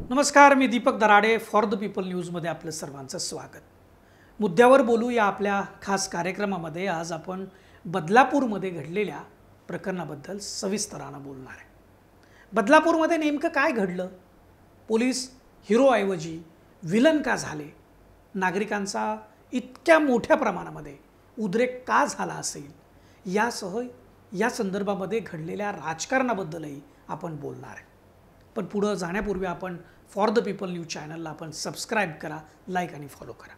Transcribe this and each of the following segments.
नमस्कार, मी Deepak Darade for the people न्यूजमध्ये आपलं सर्वांचं स्वागत। मुद्द्यावर बोलू या आपल्या खास कार्यक्रमामध्ये आज आपण बदलापूरमध्ये घडलेल्या प्रकरणाबद्दल सविस्तराने बोलणार आहे। बदलापूरमध्ये नेमकं काय घडलं, पोलीस हिरोऐवजी विलन का झाले, नागरिकांचा इतक्या मोठ्या प्रमाणामध्ये उद्रेक का झाला असेल, यासह या संदर्भामध्ये घडलेल्या राजकारणाबद्दलही आपण बोलणार आहे। पण पुढे जाण्यापूर्वी आपण फॉर द पीपल न्यूज चॅनलला आपण सबस्क्राइब करा, लाईक आणि फॉलो करा।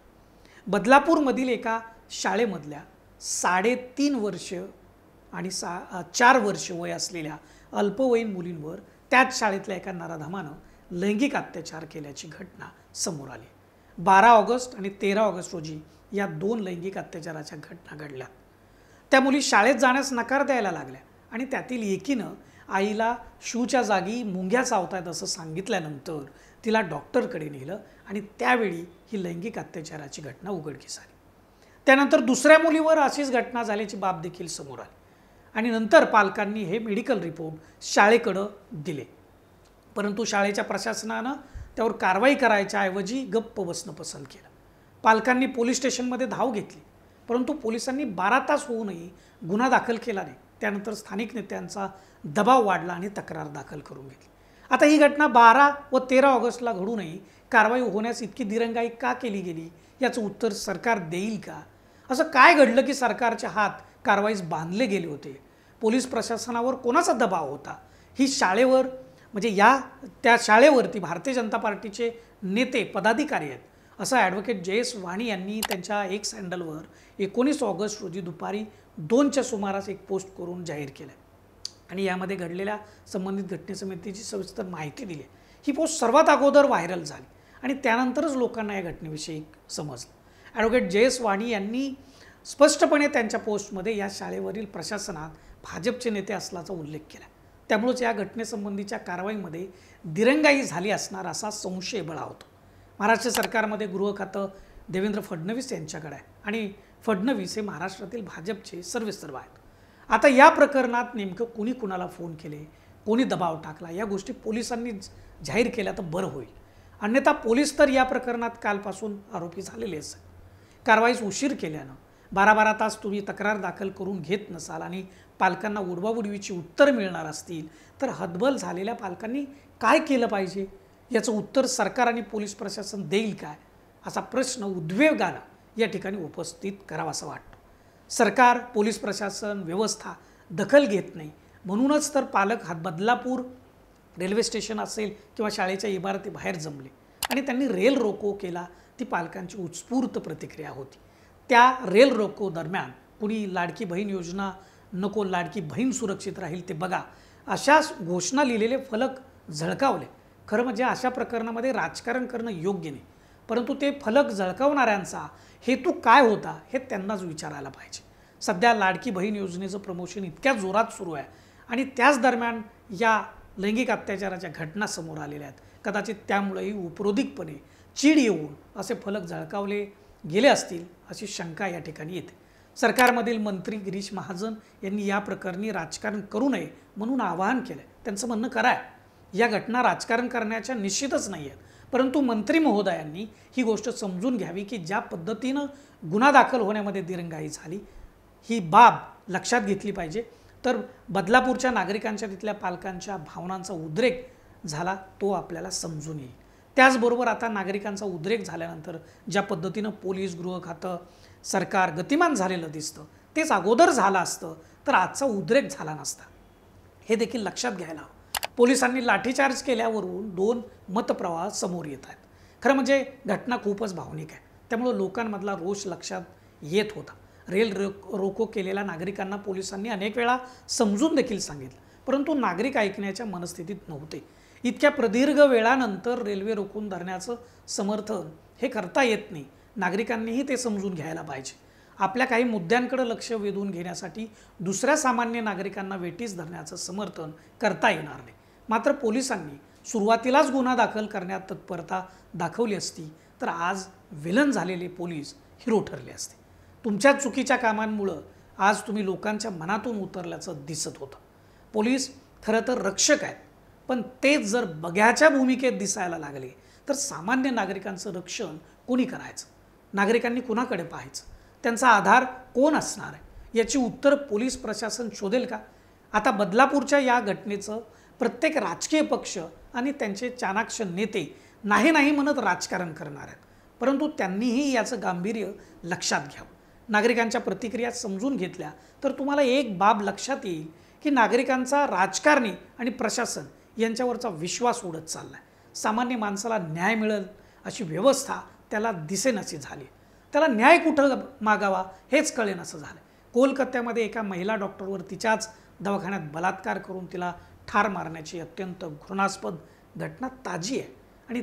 बदलापूरमधील एका शाळेमधल्या 3.5 वर्ष आणि 4 वर्ष वय असलेल्या अल्पवयीन मुलींवर त्याच शाळेतल्या एका नराधमानं लैंगिक अत्याचार केल्याची घटना समोर आली। 12 ऑगस्ट आणि 13 ऑगस्ट रोजी या 2 लैंगिक अत्याचाराच्या घटना घडल्या। त्या मुली शाळेत जाण्यास नकार द्यायला लागल्या आणि त्यातील एकीनं आईला शूच्या जागी मुंग्या चावतायत असं सांगितल्यानंतर तिला डॉक्टरकडे नेलं आणि त्यावेळी ही लैंगिक अत्याचाराची घटना उघडकीस आली। त्यानंतर दुसऱ्या मुलीवर अशीच घटना झाल्याची बाब देखील समोर आली आणि नंतर पालकांनी हे मेडिकल रिपोर्ट शाळेकडे दिले, परंतु शाळेच्या प्रशासनानं त्यावर कारवाई करायच्या ऐवजी गप्प बसणं पसंत केलं। पालकांनी पोलीस स्टेशनमध्ये धाव घेतली, परंतु पोलिसांनी 12 तास होऊनही गुन्हा दाखल केला नाही। त्यानंतर स्थानिक नेत्यांचा दबाव वाढला आणि तक्रार दाखल करून घेतली। आता ही घटना 12 व 13 ऑगस्टला घडूनही कारवाई होण्यास इतकी दिरंगाई का केली गेली, याचं उत्तर सरकार देईल का? असं काय घडलं की सरकारचे हात कारवाईस बांधले गेले होते? पोलीस प्रशासनावर कोणाचा दबाव होता? ही शाळेवर म्हणजे त्या शाळेवरती भारतीय जनता पार्टीचे नेते पदाधिकारी आहेत असं ॲडव्होकेट जयेश वाणी यांनी त्यांच्या एक्स हँडलवर 19 ऑगस्ट रोजी दुपारी 2च्या सुमारास एक पोस्ट करून जाहीर केलं आणि यामध्ये घडलेल्या संबंधित घटनेसमितीची सविस्तर माहिती दिली। ही पोस्ट सर्वात अगोदर व्हायरल झाली आणि त्यानंतरच लोकांना या घटनेविषयी समजलं। ॲडव्होकेट जयेश वाणी यांनी स्पष्टपणे त्यांच्या पोस्टमध्ये या शाळेवरील प्रशासनात भाजपचे नेते असल्याचा उल्लेख केला। त्यामुळेच या घटनेसंबंधीच्या कारवाईमध्ये दिरंगाई झाली असणार असा संशय बळावतो। महाराष्ट्र सरकारमध्ये गृह खातं देवेंद्र फडणवीस यांच्याकडे आहे आणि फडणवीस हे महाराष्ट्रातील भाजपचे सर्वेसर्वा आहेत। आता या प्रकरणात नेमकं कोणी कुणाला फोन केले, कोणी दबाव टाकला, या गोष्टी पोलिसांनी जाहीर केल्या तर बरं होईल। अन्यथा पोलीस तर या प्रकरणात कालपासून आरोपी झालेले असतात। कारवाईस उशीर केल्यानं 12 तास तुम्ही तक्रार दाखल करून घेत नसाल आणि पालकांना उडवाउडवीची उत्तर मिळणार असतील तर हतबल झालेल्या पालकांनी काय केलं पाहिजे, याचं उत्तर सरकार आणि पोलीस प्रशासन देईल काय, असा प्रश्न उद्वेगानं या ठिकाणी उपस्थित करावासा वाटतो। सरकार, पोलीस प्रशासन, व्यवस्था दखल घेत नाही, म्हणूनच तर पालक बदलापूर रेल्वे स्टेशन असेल किंवा शाळेच्या इमारतीबाहेर जमले आणि त्यांनी रेल रोको केला। ती पालकांची उत्स्फूर्त प्रतिक्रिया होती। त्या रेल रोको दरम्यान कुणी लाडकी बहीण योजना नको, लाडकी बहीण सुरक्षित राहील ते बघा, अशा घोषणा लिहिलेले फलक झळकावले। खरं म्हणजे अशा प्रकरणामध्ये राजकारण करणं योग्य नाही, परंतु ते फलक झळकावणाऱ्यांचा हेतू काय होता हे त्यांनाच विचारायला पाहिजे। सध्या लाडकी बहीण योजनेचं प्रमोशन इतक्या जोरात सुरू आहे आणि त्याच दरम्यान या लैंगिक अत्याचाराच्या घटना समोर आलेल्या आहेत। कदाचित त्यामुळेही उपरोधिकपणे चीड येऊन असे फलक झळकावले गेले असतील अशी शंका या ठिकाणी येते। सरकारमधील मंत्री गिरीश महाजन यांनी या प्रकरणी राजकारण करू नये म्हणून आवाहन केलं। त्यांचं म्हणणं खरं आहे, या घटना राजकारण करण्याच्या निश्चितच नाही आहेत, परंतु मंत्री महोदयांनी ही गोष्ट समजून घ्यावी की ज्या पद्धतीनं गुन्हा दाखल होण्यामध्ये दिरंगाई झाली ही बाब लक्षात घेतली पाहिजे। तर बदलापूरच्या नागरिकांच्या, तिथल्या पालकांच्या भावनांचा उद्रेक झाला तो आपल्याला समजून येईल। त्याचबरोबर आता नागरिकांचा उद्रेक झाल्यानंतर ज्या पद्धतीनं पोलीस, गृह खातं, सरकार गतिमान झालेलं दिसतं तेच अगोदर झालं असतं तर आजचा उद्रेक झाला नसता, हे देखील लक्षात घ्यायला हवं। पोलिसांनी लाठीचार्ज केल्यावरून 2 मतप्रवाह समोर येत आहेत। खरं म्हणजे घटना खूपच भावनिक आहे, त्यामुळे लोकांमधला रोष लक्षात येत होता। रेल रोको केलेल्या नागरिकांना पोलिसांनी अनेक वेळा समजून देखील सांगितलं, परंतु नागरिक ऐकण्याच्या मनस्थितीत नव्हते। इतक्या प्रदीर्घ वेळानंतर रेल्वे रोखून धरण्याचं समर्थन हे करता येत नाही। नागरिकांनीही ते समजून घ्यायला पाहिजे। आपल्या काही मुद्द्यांकडे लक्ष वेधून घेण्यासाठी दुसऱ्या सामान्य नागरिकांना वेठीस धरण्याचं समर्थन करता येणार नाही। मात्र पोलिसांनी सुरुवातीलाच गुन्हा दाखल करण्यात तत्परता दाखवली असती तर आज विलन झालेले पोलीस हिरो ठरले असते। तुमच्या चुकीच्या कामांमुळे आज तुम्ही लोकांच्या मनातून उतरल्याचं दिसत होतं। पोलीस खरं तर रक्षक आहेत, पण तेच जर बघ्याच्या भूमिकेत दिसायला लागले तर सामान्य नागरिकांचं रक्षण कोणी करायचं? नागरिकांनी कुणाकडे पाहायचं? त्यांचा आधार कोण असणार आहे? याची उत्तर पोलीस प्रशासन शोधेल का? आता बदलापूरच्या या घटनेचं प्रत्येक राजकीय पक्ष आणि त्यांचे चाणाक्ष नेते नाही नाही म्हणत राजकारण करणार आहेत, परंतु त्यांनीही याचं गांभीर्य लक्षात घ्यावं. नागरिकांच्या प्रतिक्रिया समजून घेतल्या तर तुम्हाला एक बाब लक्षात येईल की नागरिकांचा राजकारणी आणि प्रशासन यांच्यावरचा विश्वास उडत चालला आहे. सामान्य माणसाला न्याय मिळेल अशी व्यवस्था त्याला दिसेनाशी झाली. त्याला न्याय कुठं मागावा हेच कळेनासं झालं. कोलकात्यामध्ये एका महिला डॉक्टरवर तिच्याच दवाखान्यात बलात्कार करून तिला ठार मारण्याची अत्यंत घृणास्पद घटना ताजी आहे. आणि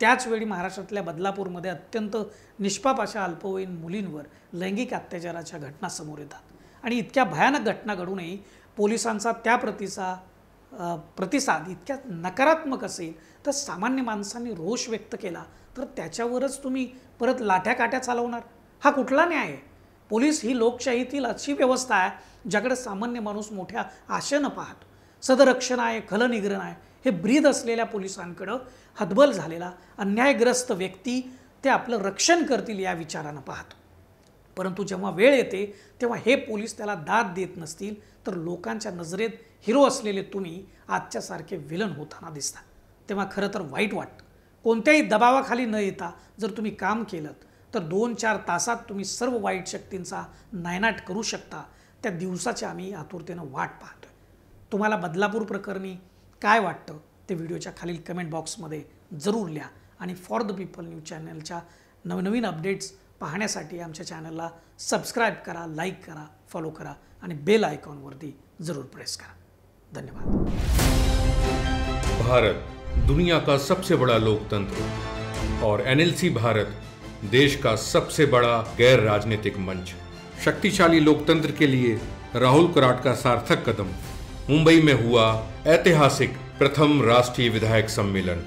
त्याचवेळी महाराष्ट्रातल्या बदलापूरमध्ये अत्यंत निष्पाप अशा अल्पवयीन मुलींवर लैंगिक अत्याचाराच्या घटना समोर येतात. आणि इतक्या भयानक घटना घडूनही पोलिसांचा त्या प्रतिसाद इतक्या नकारात्मक असेल तर सामान्य माणसांनी रोष व्यक्त केला तर त्याच्यावरच तुम्ही परत लाठ्याकाठ्या चालवणार? हा कुठला न्याय आहे? पोलीस ही लोकशाहीतील अशी व्यवस्था आहे ज्याकडे सामान्य माणूस मोठ्या आशेनं पाहतो. सदरक्षण आहे, खलनिग्रह आहे हे ब्रीद असलेल्या पोलिसांकडं हतबल झालेला अन्यायग्रस्त व्यक्ती ते आपलं रक्षण करतील या विचारानं पाहतो. परंतु जेव्हा वेळ येते तेव्हा हे पोलीस त्याला दाद देत नसतील तर लोकांच्या नजरेत हिरो असलेले तुम्ही आजच्यासारखे विलन होताना दिसता. तेव्हा खरं तर वाईट वाटतं. कोणत्याही दबावाखाली न येता जर तुम्ही काम केलं तर 2-4 तासात तुम्ही सर्व वाईट शक्तींचा नायनाट करू शकता. त्या दिवसाची आम्ही आतुरतेनं वाट पाहतोय. तुम्हाला बदलापूर प्रकरणी काय वाटतं ते व्हिडिओच्या खालील कमेंट बॉक्समध्ये जरूर लिहा. आणि फॉर द पीपल न्यूज चॅनलच्या नवनवीन अपडेट्स पाहण्यासाठी आमच्या चॅनलला सबस्क्राईब करा, लाईक करा, फॉलो करा आणि बेल आयकॉनवरती जरूर प्रेस करा. धन्यवाद. भारत दुनिया का सबसे बड़ा लोकतंत्र और एनएलसी भारत देश का सबसे बड़ा गैर राजनीतिक मंच. शक्तिशाली लोकतंत्र के लिए राहुल कराट का सार्थक कदम. मुंबई में हुआ ऐतिहासिक प्रथम राष्ट्रीय विधायक सम्मेलन.